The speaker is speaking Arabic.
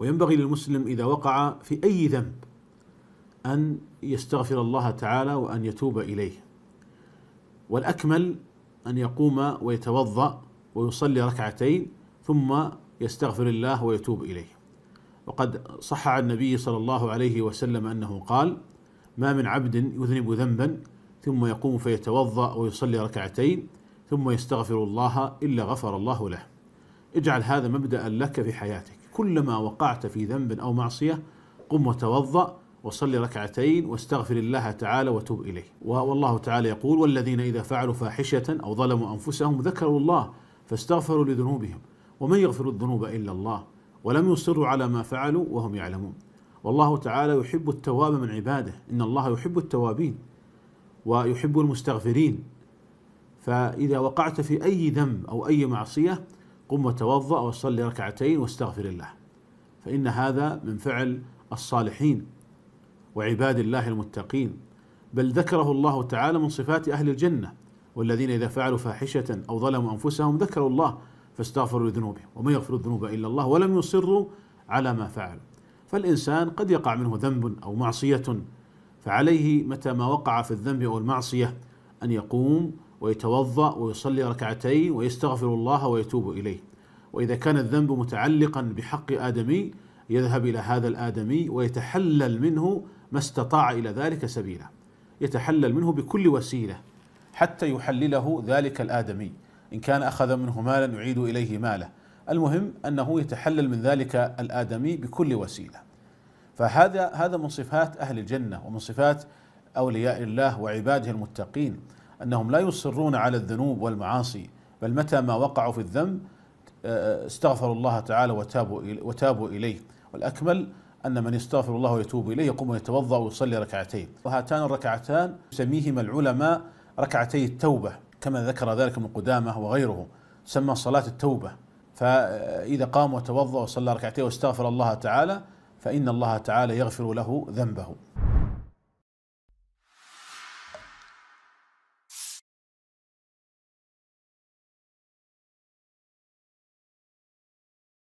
وينبغي للمسلم إذا وقع في أي ذنب أن يستغفر الله تعالى وأن يتوب إليه، والأكمل أن يقوم ويتوضأ ويصلي ركعتين ثم يستغفر الله ويتوب إليه. وقد صح عن النبي صلى الله عليه وسلم أنه قال: ما من عبد يذنب ذنبا ثم يقوم فيتوضأ ويصلي ركعتين ثم يستغفر الله إلا غفر الله له. اجعل هذا مبدأ لك في حياتك، كلما وقعت في ذنب أو معصية قم وتوضأ وصلي ركعتين واستغفر الله تعالى وتوب إليه. والله تعالى يقول: والذين إذا فعلوا فاحشة أو ظلموا أنفسهم ذكروا الله فاستغفروا لذنوبهم ومن يغفر الذنوب إلا الله ولم يصروا على ما فعلوا وهم يعلمون. والله تعالى يحب التواب من عباده، إن الله يحب التوابين ويحب المستغفرين. فإذا وقعت في أي ذنب أو أي معصية قم وتوضأ وصلي ركعتين واستغفر الله، فإن هذا من فعل الصالحين وعباد الله المتقين. بل ذكره الله تعالى من صفات أهل الجنة: والذين إذا فعلوا فاحشة أو ظلموا أنفسهم ذكروا الله فاستغفروا لذنوبهم ومن يغفر الذنوب إلا الله ولم يصروا على ما فعلوا. فالإنسان قد يقع منه ذنب أو معصية، فعليه متى ما وقع في الذنب أو المعصية أن يقوم ويتوضأ ويصلي ركعتين ويستغفر الله ويتوب إليه. وإذا كان الذنب متعلقا بحق آدمي يذهب إلى هذا الآدمي ويتحلل منه ما استطاع إلى ذلك سبيلا، يتحلل منه بكل وسيلة حتى يحلله ذلك الآدمي. إن كان أخذ منه مالا يعيد إليه ماله، المهم أنه يتحلل من ذلك الآدمي بكل وسيلة. فهذا من صفات أهل الجنة ومن صفات أولياء الله وعباده المتقين، أنهم لا يصرون على الذنوب والمعاصي، بل متى ما وقعوا في الذنب استغفروا الله تعالى وتابوا إليه. والأكمل أن من يستغفر الله ويتوب إليه يقوم ويتوضأ ويصلي ركعتين، وهاتان الركعتان يسميهما العلماء ركعتي التوبة، كما ذكر ذلك ابن قدامة وغيره، تسمى صلاة التوبة. فإذا قام وتوضأ وصلى ركعتين واستغفر الله تعالى فإن الله تعالى يغفر له ذنبه.